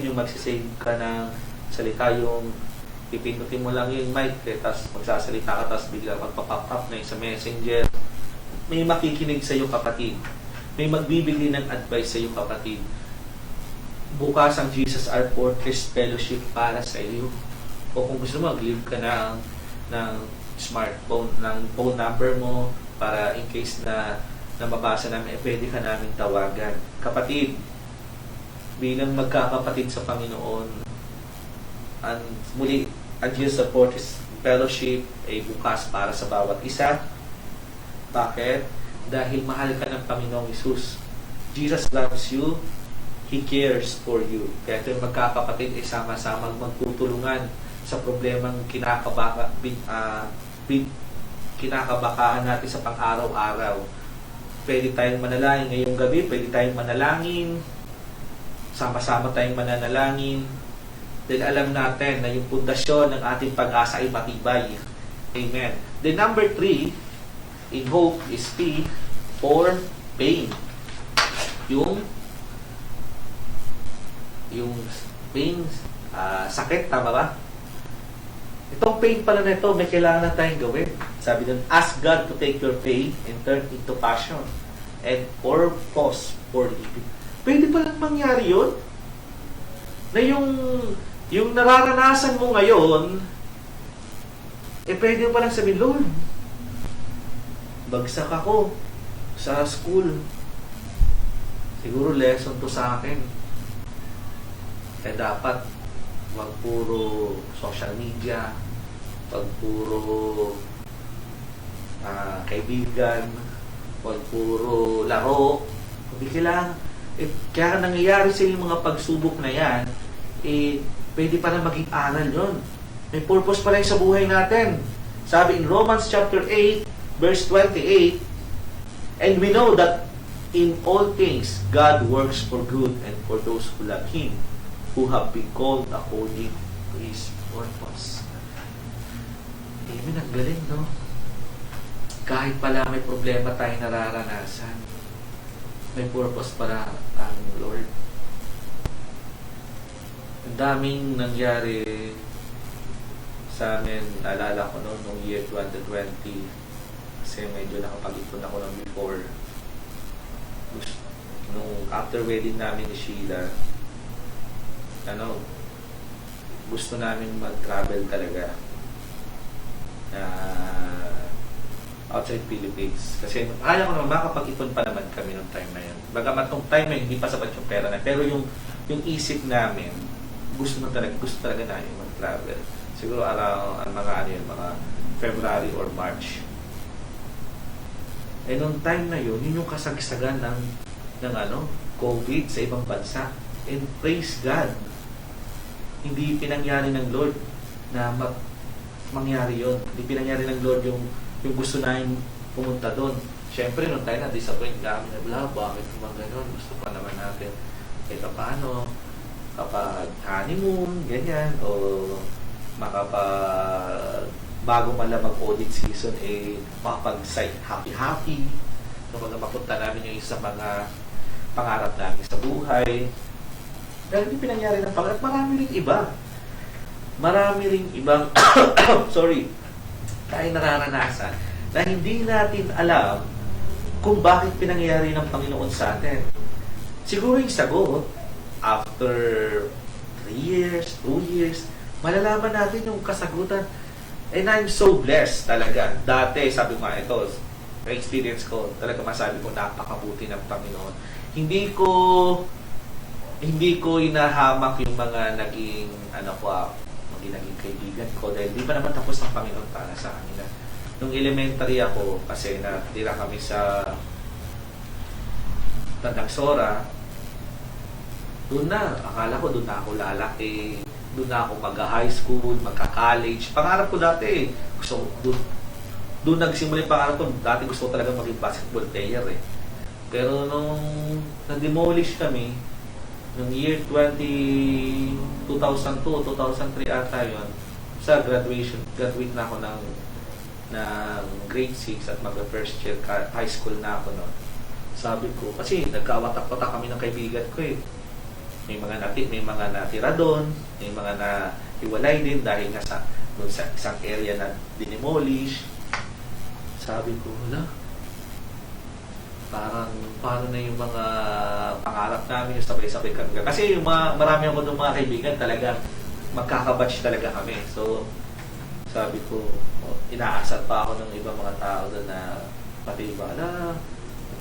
yung magsisave ka ng salita, yung pipindutin mo lang yung mic, tapos magsasalita ka, tapos bigla magpa-pop up na yung sa messenger. May makikinig sa iyo, kapatid. May magbibigay ng advice sa iyo, kapatid. Bukas ang Jesus Our Fortress Fellowship para sa iyo. O kung gusto mo, mag-leave ka ng smartphone, ng phone number mo para in case na mabasa namin, pwede ka namin tawagan. Kapatid, bilang magkakapatid sa Panginoon, ang Jesus Our Fortress Fellowship ay bukas para sa bawat isa. Bakit? Dahil mahal ka ng Panginoong Hesus. Jesus loves you. He cares for you. Kaya ito yung magkakapatid ay sama-sama magtutulungan sa problemang kinakabakahan natin sa pang-araw-araw. Pwede tayong manalangin ngayong gabi, pwede tayong manalangin, sama-sama tayong mananalangin, dahil alam natin na yung pundasyon ng ating pag-asa ay matibay. Amen. The number 3 in hope is P for pain. Yung pain, sakit, tama ba? Itong pain pala na ito, may kailangan na tayong gawin. Sabi dun, ask God to take your pain and turn it into passion and purpose for living. Pwede palang mangyari yun? Na yung nararanasan mo ngayon, pwede mo palang sabihin, Lord, bagsak ako sa school. Siguro lesson to sa akin. Kaya dapat wag puro social media, wag puro kaibigan, wag puro laro. Hindi kailangan. Kaya nangyayari sa yung mga pagsubok na yan, pwede pa na maging aral yun. May purpose pa rin sa buhay natin. Sabi in Romans chapter 8, verse 28, and we know that in all things, God works for good and for those who love Him, who have been called according to His purpose. Amen, ang galing, no? Kahit pala may problema tayong nararanasan, may purpose para ang Lord. Ang daming nangyari sa amin, naalala ko noong year 2020, kasi medyo nakapag-ipon ako ng before. Nung after wedding namin ni Sheila, gusto namin mag-travel talaga outside Philippines. Kasi kaya ko naman, makapag-ipon pa naman kami nung time na yun. Bagamat nung time na yun, hindi pa sapat yung pera na. Pero yung isip namin, gusto talaga namin mag-travel. Siguro around mga February or March. Nung time na yun, yun yung kasagsagan ng COVID sa ibang bansa. And praise God, hindi pinangyari ng Lord na mangyari yun. Hindi pinangyari ng Lord yung gusto namin pumunta doon. Siyempre, nung tayo na-disappoint kami na, bakit naman gano'n? Gusto pa naman natin. Paano? Kapag honeymoon, ganyan, o bago man lang mag-audit season, makapag-site happy-happy. Kapag mapunta namin yung isa mga pangarap namin sa buhay. Pero hindi pinangyari ng pangarap. Marami ring ibang tayo nararanasan na hindi natin alam kung bakit pinangyari ng Panginoon sa atin. Siguro yung sagot, after 3 years, 2 years, malalaman natin yung kasagutan. And I'm so blessed talaga. Dati, sabi ko nga ito, experience ko, talaga masabi ko, napakabuti ng Panginoon. Hindi ko inahamak yung mga naging naging kaibigan ko dahil di pa naman tapos ng Panginoon para sa kanila. Nung elementary ako, kasi natira kami sa Tandang Sora, akala ko doon na ako lalaki, doon na ako mag-high school, magka-college. Pangarap ko dati doon nagsimula yung pangarap ko. Dati gusto ko talaga maging basketball player . Pero nung na-demolish kami, noong year 2002, 2003 ata yun, sa graduate na ako ng grade 6 at mag-first year high school na ako noon. Sabi ko, kasi nagkawatak-watak kami ng kaibigan ko . May mga natira doon, may mga nahiwalay din dahil nga doon sa isang area na dinimolish. Sabi ko, parang paano na yung mga pangarap namin, yung sabay-sabay kami. Kasi yung marami ako ng mga kaibigan talaga, magkakabatch talaga kami. So, sabi ko, inaasat pa ako ng ibang mga tao doon na pati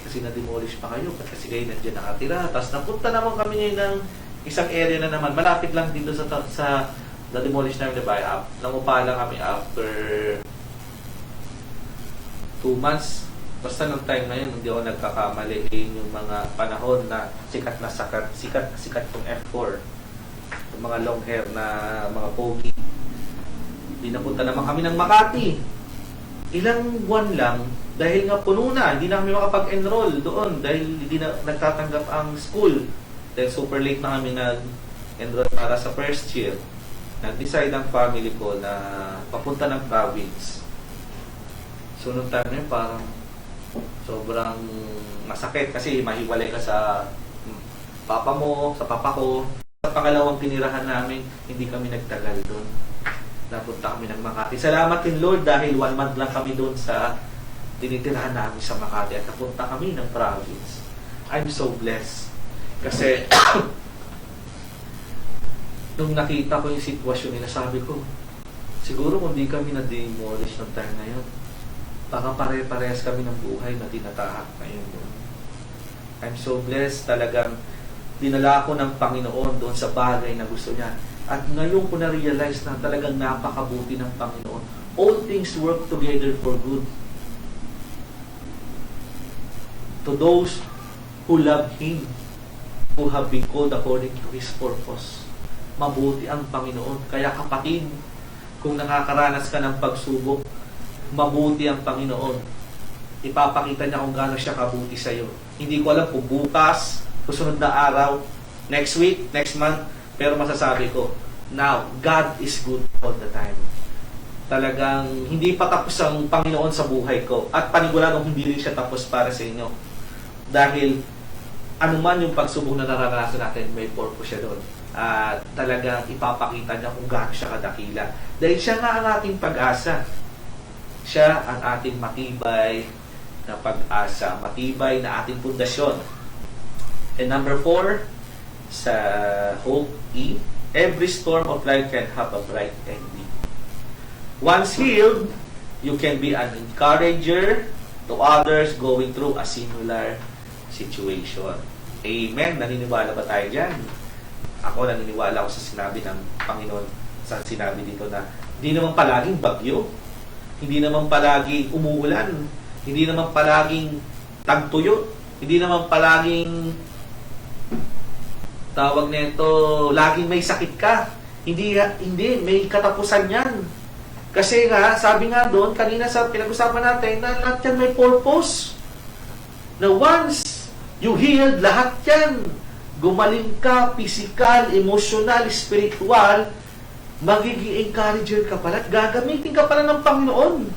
kasi na-demolish pa kayo, kasi kayo nandiyan nakatira. Tapos napunta naman kami ngayon ng isang area na naman, malapit lang dito sa na-demolish namin na bahay. Nangupa lang kami after 2 months. Basta nung time na yun, hindi ako nagkakamali. Yung mga panahon na sikat tong F4. Yung mga long hair na mga pogi. Napunta naman kami ng Makati. Ilang buwan lang, dahil nga puno na, hindi na kami makapag-enroll doon dahil hindi na nagtatanggap ang school. Dahil super late na kami nag-enroll para sa first year. Nag-decide ang family ko na papunta ng province. So, nung time na yun, parang sobrang masakit kasi mahiwalay ka sa papa mo, sa papa ko. Sa pangalawang tinirahan namin, hindi kami nagtagal doon. Napunta kami ng Makati. Salamat din Lord dahil 1 month lang kami doon sa tinitirahan namin sa Makati at napunta kami ng province. I'm so blessed. Kasi nung nakita ko yung sitwasyon nila, sabi ko, siguro kung di kami na-demolish ng time na yun, baka pare-parehas kami ng buhay na tinatahak ngayon doon. I'm so blessed. Talagang dinala ako ng Panginoon doon sa bagay na gusto niya. At ngayon ko na-realize na talagang napakabuti ng Panginoon. All things work together for good. To those who love Him, who have been called according to His purpose. Mabuti ang Panginoon. Kaya kapatid, kung nakakaranas ka ng pagsubok, mabuti ang Panginoon. Ipapakita niya kung gaano siya kabuti sa iyo. Hindi ko alam kung bukas, susunod na araw, next week, next month, pero masasabi ko, now, God is good all the time. Talagang hindi pa tapos ang Panginoon sa buhay ko. At paniguradong hindi rin siya tapos para sa inyo. Dahil anuman yung pagsubok na naranasan natin, may purpose siya doon. At talagang ipapakita niya kung gaano siya kadakila. Dahil siya nga ang ating pag-asa. Siya ang ating matibay na pag-asa. Matibay na ating pundasyon. And number 4, sa Hope E, every storm of life can have a bright ending. Once healed, you can be an encourager to others going through a similar situation. Amen? Naniniwala ba tayo dyan? Ako naniniwala ako sa sinabi ng Panginoon, sa sinabi dito na hindi naman palaging bagyo, hindi naman palaging umuulan, hindi naman palaging tagtuyot, hindi naman palaging tawag nito, laging may sakit ka. Hindi, may katapusan yan. Kasi nga, sabi nga doon, kanina sa pinag-usapan natin, na lahat yan may purpose. Na once you healed, lahat yan, gumaling ka, physical, emotional, spiritual, magiging encourager ka pala at gagamitin ka pala ng Panginoon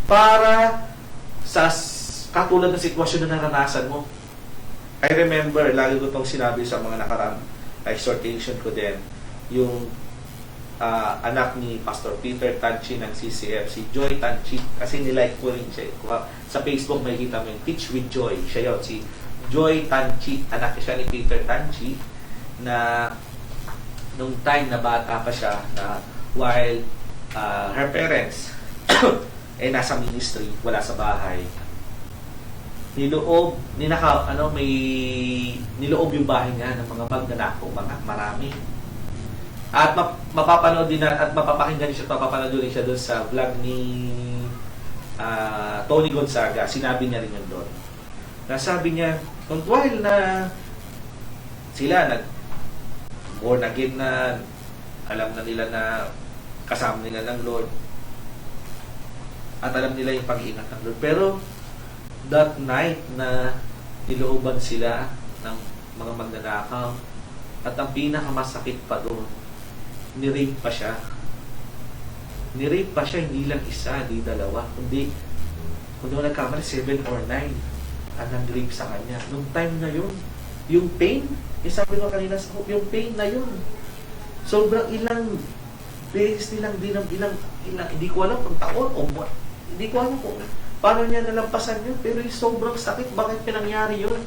para sa katulad ng sitwasyon na naranasan mo. I remember, lagi ko itong sinabi sa mga nakarang exhortation ko din, yung anak ni Pastor Peter Tanchi ng CCF, si Joy Tanchi, kasi nilike ko rin siya. Sa Facebook may kita mo yung Teach with Joy. Siya yun, si Joy Tanchi, anak siya ni Peter Tanchi, na nung time na bata pa siya, na while her parents nasa ministry, wala sa bahay, niloob yung bahay niya ng mga magnanakaw, marami. At mapapanood din at mapapakinggan din siya, mapapanood din siya doon sa vlog ni Tony Gonzaga. Sinabi niya rin yun doon. Nasabi niya, kung while na sila born again na, alam na nila na kasama nila ng Lord, at alam nila yung pag-iingat ng Lord, pero that night na nilooban sila ng mga magnanakaw, at ang pinakamasakit pa doon, ni-rape pa siya. Ni-rape pa siya, hindi lang isa, hindi dalawa, kundi kung doon nagkamali, 7 or 9 ang nag-rape sa kanya. Nung time na yun, yung pain, sabi ko kanina sa Hope, yung pain na yun, sobrang ilang beses nilang, hindi ko alam kung taon o hindi ko alam kung paano niya nalampasan yun, pero yung sobrang sakit. Bakit pinangyari yun?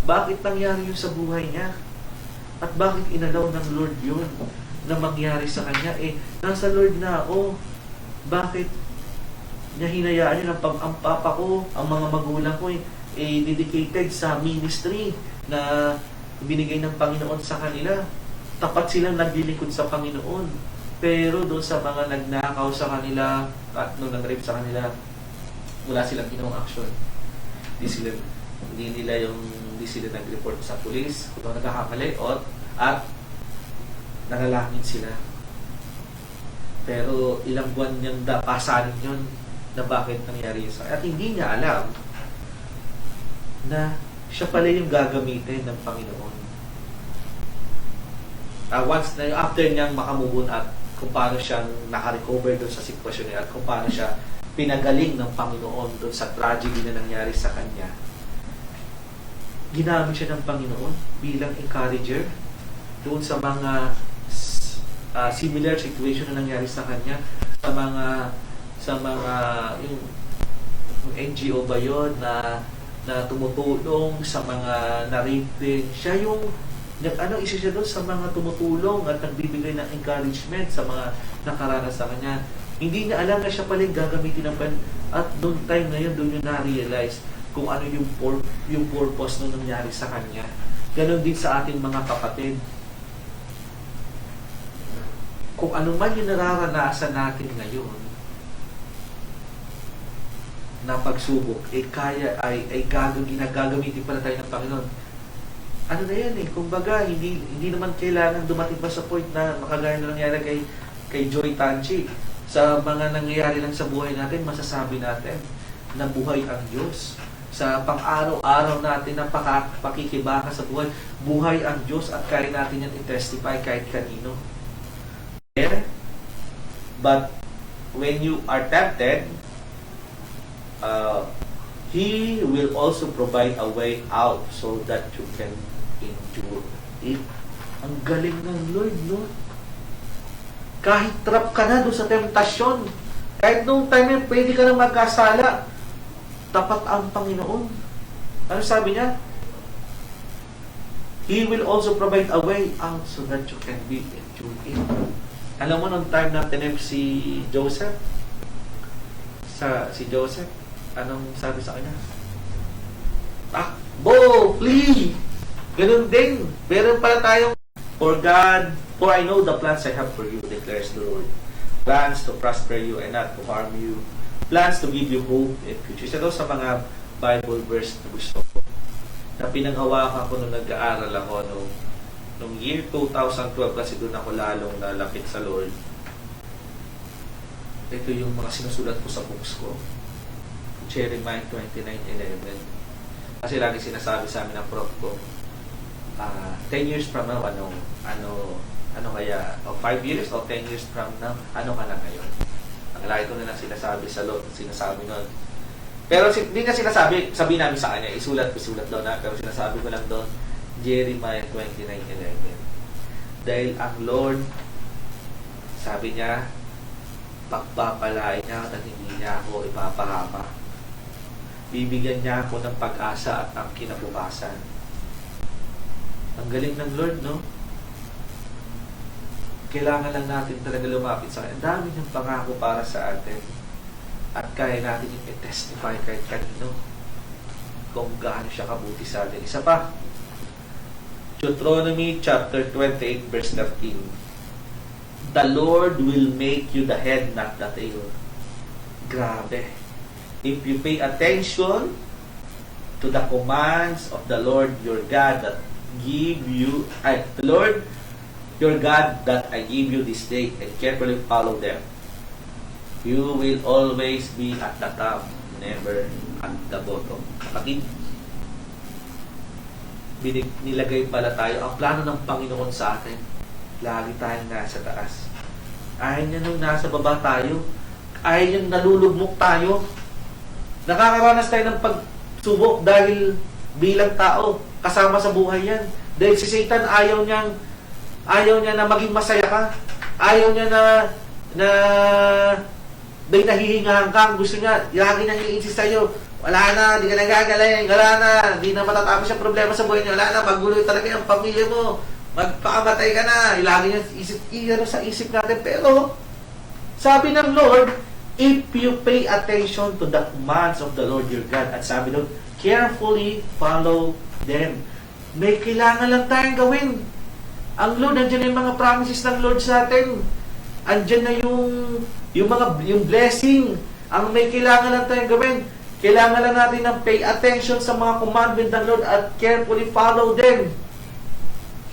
Bakit nangyari yun sa buhay niya? At bakit inalaw ng Lord yun na mangyari sa kanya? Nasa Lord na ako. Bakit niya hinayaan yun? Ang papa ko, ang mga magulang ko, dedicated sa ministry na binigay ng Panginoon sa kanila. Tapat silang naglilingkod sa Panginoon. Pero doon sa mga nagnakaw sa kanila at nung nag-rape sa kanila, wala silang ginawang action. Hindi sila nag-report sa pulis kung nagkakamali at nanalangin sila. Pero ilang buwan niyang pasanin yun na bakit nangyari sa at hindi niya alam na siya pala yung gagamitin ng Panginoon. Once na after niyang makamubun at kung paano siyang nakarecover doon sa sitwasyon niya at kung paano siya pinagaling ng Panginoon doon sa tragedy na nangyari sa kanya, ginamit siya ng Panginoon bilang encourager doon sa mga similar situation na nangyari sa kanya sa mga yung NGO ba yun na tumutulong sa mga na-rape din. Siya yung isa siya doon sa mga tumutulong at nagbibigay ng encouragement sa mga nakaranas sa kanya. Hindi niya alam na siya pala yung gagamitin ng at noong time na yun, doon yung na-realize kung ano yung purpose nung nangyari sa kanya. Ganon din sa ating mga kapatid. Kung ano man yung nararanasan natin ngayon na pagsubok, ginagagamitin pala tayo ng Panginoon. Ano na yan kumbaga, hindi naman kailangan dumating pa sa point na makagaya na nangyari kay Joy Tanchi. Sa mga nangyayari lang sa buhay natin, masasabi natin na buhay ang Diyos. Sa pang-araw-araw natin na pakikibaka sa buhay, buhay ang Diyos at kaya natin yan i-testify kahit kanino. But when you are tempted, He will also provide a way out so that you can endure it. Ang galing ng Lord, no? Kahit trap ka na doon sa temptasyon, kahit nung time yun, pwede ka na magkasala, tapat ang Panginoon. Ano sabi niya? He will also provide a way out so that you can be endured it. Alam mo, nung time na tinip si Joseph, anong sabi sa kanya? Takbo! Flee! Ganun din. Meron pala tayong For I know the plans I have for you, declares the Lord. Plans to prosper you and not to harm you. Plans to give you hope and future. Isa daw sa mga Bible verse na gusto ko. Na pinanghawakan ko nung nag-aaral ako nung year 2012 kasi doon ako lalong nalapit sa Lord. Ito yung mga sinusulat ko sa books ko. Jeremiah 29:11. Kasi lagi sinasabi sa amin ng prof ko, 10 years from now, ano kaya, 5 years o 10 years from now, ano ka na ngayon? Ang lagi ko na lang sinasabi sa Lord, sinasabi nun. Pero hindi na sinasabi, sabi namin sa kanya, isulat daw na, pero sinasabi ko lang doon, Jeremiah 29:11. Dahil ang Lord, sabi niya, pagpapalain niya at hindi niya ako ipapahama. Bibigyan niya ako ng pag-asa at ang kinabukasan. Ang galing ng Lord, no? Kailangan lang natin talaga lumapit sa kanya. Ang dami niyang pangako para sa atin. At kaya natin yung i-testify kahit kanino kung gaano siya kabuti sa atin. Isa pa, Deuteronomy chapter 28 verse 13. The Lord will make you the head, not the tail. Grabe. If you pay attention to the commands of the Lord your God that the Lord your God that I give you this day and carefully follow them, you will always be at the top, never at the bottom. Kapatid, nilagay pala tayo. Ang plano ng Panginoon sa atin, lagi tayong nasa taas. Ayaw niya nung nasa baba tayo. Ayaw niya nalulugmok tayo. Nakakaranas tayo ng pagsubok dahil bilang tao, kasama sa buhay yan. Dahil si Satan ayaw niya na maging masaya ka. Ayaw niya na dahil nahihingahan ka. Gusto niya, lagi nang i-insist sa'yo, wala na, di ka nagagaling, wala na, di na matatapos yung problema sa buhay niya, wala na, magulo talaga yung pamilya mo, magpakamatay ka na. Lagi niya sa isip natin. Pero, sabi ng Lord, if you pay attention to the commands of the Lord your God, at sabi doon, carefully follow them. May kailangan lang tayong gawin. Ang Lord, andyan na yung mga promises ng Lord sa atin. Andyan na yung blessing. Ang may kailangan lang tayong gawin. Kailangan lang natin ng pay attention sa mga commandment ng Lord at carefully follow them.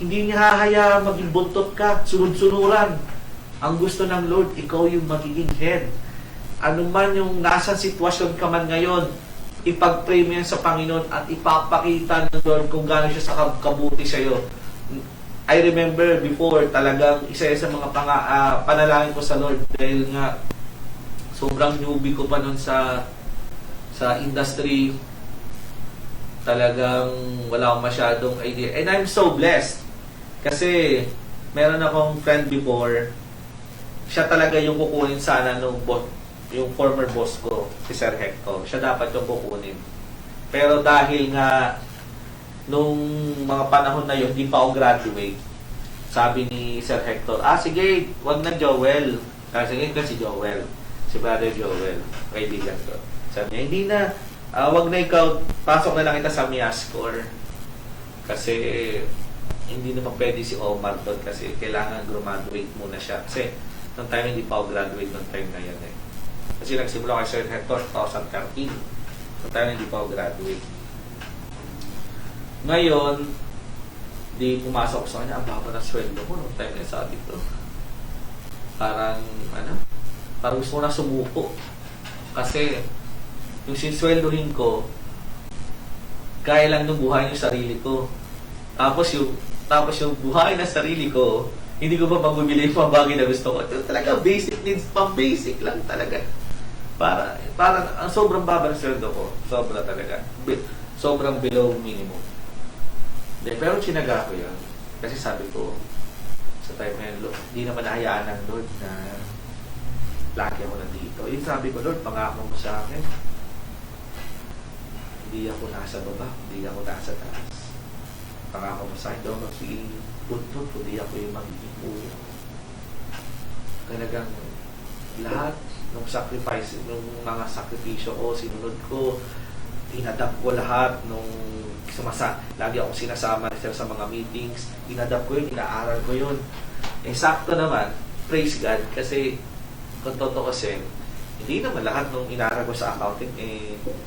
Hindi niya hahayaan maging buntot ka, sunod-sunuran. Ang gusto ng Lord, ikaw yung magiging head. Ano man yung nasa sitwasyon ka man ngayon, ipag-pray mo yan sa Panginoon at ipapakita ng Lord kung gaano siya sa kabuti sa iyo. I remember before, talagang isa sa mga panalangin ko sa Lord dahil nga sobrang newbie ko pa nun sa industry. Talagang wala akong masyadong idea. And I'm so blessed kasi meron akong friend before, siya talaga yung kukunin sana nung yung former boss ko, si Sir Hector. Siya dapat yung kukunin. Pero dahil nga, nung mga panahon na yun, hindi pa ako graduate, sabi ni Sir Hector, sige, wag na Joel. Kasi ngayon si Joel, si Brother Joel, kaibigan ko. Sabi niya, hindi na, wag na ikaw, pasok na lang kita sa Miascor. Kasi, hindi naman pwede si Omar doon kasi kailangan graduate muna siya. Kasi, nung time hindi pa ako graduate nung time na yan eh. Kasi nagsimula kay Sir Hector 2013. Nung time hindi pa ako graduate. Ngayon, di pumasok sa kanya, ang baba ng sweldo ko nung time na sabi ko. Parang, parang gusto ko na sumuko. Kasi, yung sinsweldohin ko, kaya lang nung buhay yung sarili ko. Tapos yung buhay ng sarili ko, hindi ko pa magbibili yung mga bagay na gusto ko. Ito talaga basic needs, pang basic lang talaga. Para ang sobrang baba ng sweldo ko. Sobra talaga. Sobrang below minimum. Pero chinaga ko yan. Kasi sabi ko, sa time na yun, hindi naman nahayaan ng Lord na lagi ako nandito. Yung sabi ko, Lord, pangako mo sa akin. Hindi ako nasa baba, hindi ako nasa taas. Pangako mo sa akin, daw magiging puntot, hindi ako yung magiging ulo. Talagang lahat ng sacrifice, ng mga sakripisyo ko, sinunod ko, inadapt ko lahat nung lagi akong sinasama sa mga meetings, inadapt ko yun, inaaral ko yun. Sakto naman, praise God, kasi kung totoo kasi, hindi naman lahat nung inaaral ko sa accounting,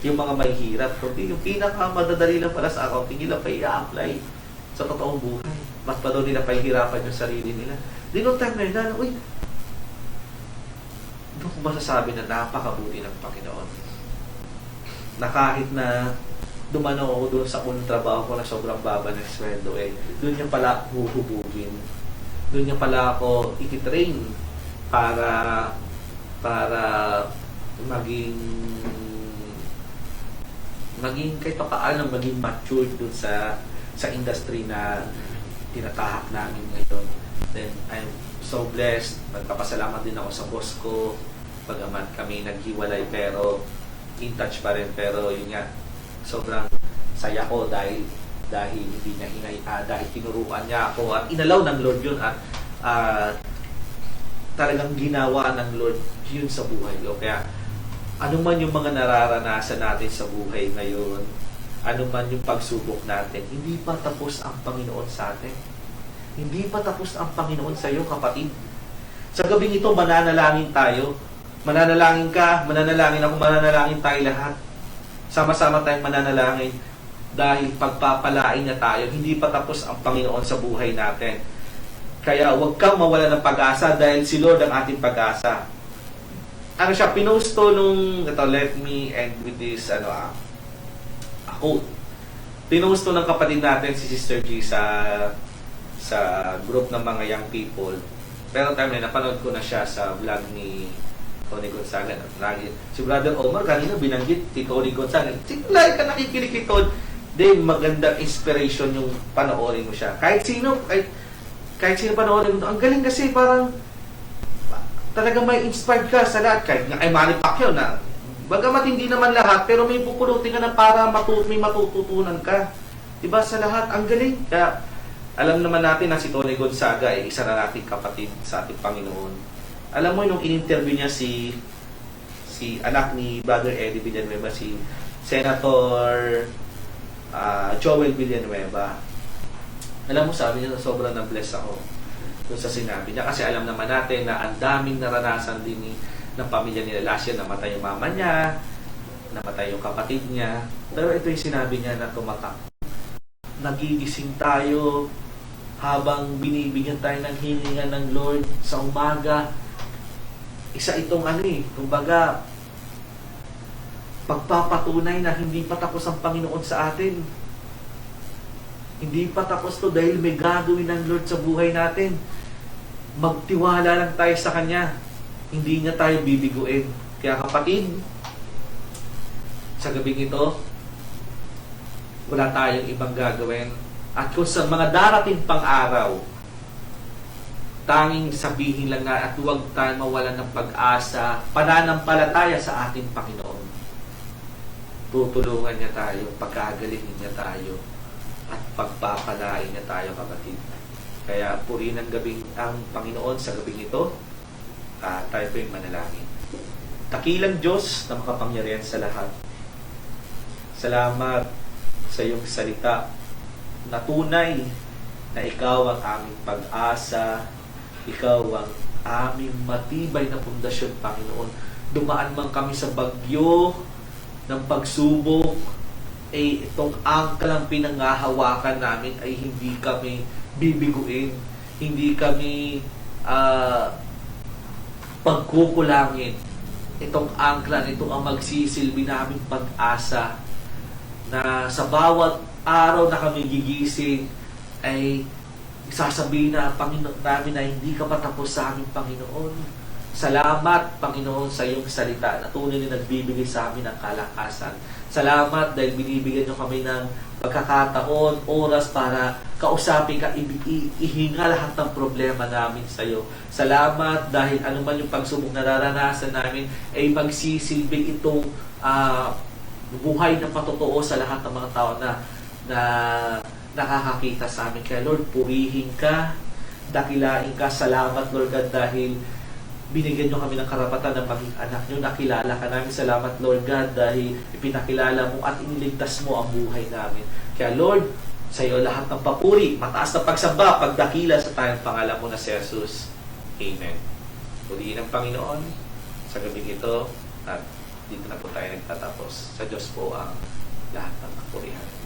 yung mga may hirap, kundi yung pinakamadadali lang pala sa accounting, nila pa i-apply sa totoong buhay. Mas pa daw nila pahihirapan yung sarili nila. Di nung time na yun, doon ko masasabi na napakabuti ng Panginoon. Na kahit na dumano ako doon sa unang trabaho ko na sobrang baba ng sweldo, doon niya pala huhubugin. Doon niya pala ako ititrain para maging kahit pa paano maging matured doon sa industry na tinatahak namin ngayon. Then I'm so blessed. Magpapasalamat din ako sa boss ko. Pagaman kami naghiwalay pero in touch pa rin. Pero yun nga, sobrang saya ko dahil hindi niya dahil tinuruan niya ako at inalaw ng Lord yun at talagang ginawa ng Lord yun sa buhay ko. Kaya ano man yung mga nararanasan natin sa buhay ngayon, ano man yung pagsubok natin, hindi pa tapos ang Panginoon sa atin. Hindi pa tapos ang Panginoon sa iyo, kapatid. Sa gabing ito, mananalangin tayo. Mananalangin ka, mananalangin ako, mananalangin tayo lahat. Sama-sama tayong mananalangin dahil pagpapalain niya tayo. Hindi pa tapos ang Panginoon sa buhay natin. Kaya huwag kang mawala ng pag-asa dahil si Lord ang ating pag-asa. Pinost to nung, let me end with this, a quote. Pinost to ng kapatid natin, si Sister G, sa group ng mga young people. Pero time na napanood ko na siya sa vlog ni Tony Gonzaga. Si Brother Omar, kanina binanggit si Tony Gonzaga. Lagi ka nakikinig kay Tony. Then, magandang inspiration yung panoorin mo siya. Kahit sino panoorin mo. Ang galing kasi parang talaga may inspired ka sa lahat. Kahit nga ay Manny Pacquiao na bagamat hindi naman lahat, pero may pupulutin ka na para may matututunan ka. Diba sa lahat? Ang galing. Kaya alam naman natin na si Tony Gonzaga ay isa na nating kapatid sa ating Panginoon. Alam mo nung in-interview niya si anak ni Brother Eddie Villanueva, si Senator Joel Villanueva. Alam mo, sabi niya, sobrang na-bless ako doon sa sinabi niya. Kasi alam naman natin na ang daming naranasan din ng pamilya nila. Last year, namatay yung mama niya, namatay yung kapatid niya. Pero ito yung sinabi niya na tumatak. Nagigising tayo habang binibigyan tayo ng hilingan ng Lord sa umaga. Isa itong kumbaga, pagpapatunay na hindi pa tapos ang Panginoon sa atin. Hindi pa tapos to dahil may gagawin ng Lord sa buhay natin. Magtiwala lang tayo sa Kanya. Hindi niya tayo bibiguin. Kaya kapatid, sa gabing ito, wala tayong ibang gagawin. At kung sa mga darating pang araw, tanging sabihin lang na at huwag tayo mawalan ng pag-asa, pananampalataya sa ating Panginoon. Tutulungan niya tayo, pagkagalingin niya tayo, at pagpapalain niya tayo, kapatid. Kaya purihin ang Panginoon sa gabing ito. Tayo po yung manalangin. Dakilang Diyos na makapangyarihan sa lahat. Salamat sa iyong salita na tunay na ikaw ang aming pag-asa, ikaw ang aming matibay na pundasyon, Panginoon. Dumaan man kami sa bagyo ng pagsubok, itong angklang pinangahawakan namin ay hindi kami bibiguin, hindi kami pagkukulangin. Itong angklan, ito ang magsisilbi naming pag-asa na sa bawat araw na kami gigising ay sasabihin na Panginoon namin na hindi ka patapos sa aming Panginoon. Salamat, Panginoon, sa iyong salita na tunay na nagbibigay sa amin ng kalakasan. Salamat dahil binibigyan niyo kami ng pagkakataon, oras para kausapin ka, ihinga lahat ng problema namin sa iyo. Salamat dahil anuman yung pagsubok na nararanasan namin ay magsisilbing itong buhay na patotoo sa lahat ng mga tao na nakakakita sa amin. Kaya Lord, purihin ka, dakilain ka. Salamat Lord God dahil binigyan nyo kami ng karapatan ng maging anak nyo. Nakilala ka namin. Salamat Lord God dahil ipinakilala mo at iniligtas mo ang buhay namin. Kaya Lord, sa iyo lahat ng papuri, mataas na pagsamba, pagdakila sa tayong pangalan mo na si Jesus. Amen. Purihin ang Panginoon sa gabing ito at dito na po tayo nagtatapos. Sa Diyos po ang lahat ng kapurihan.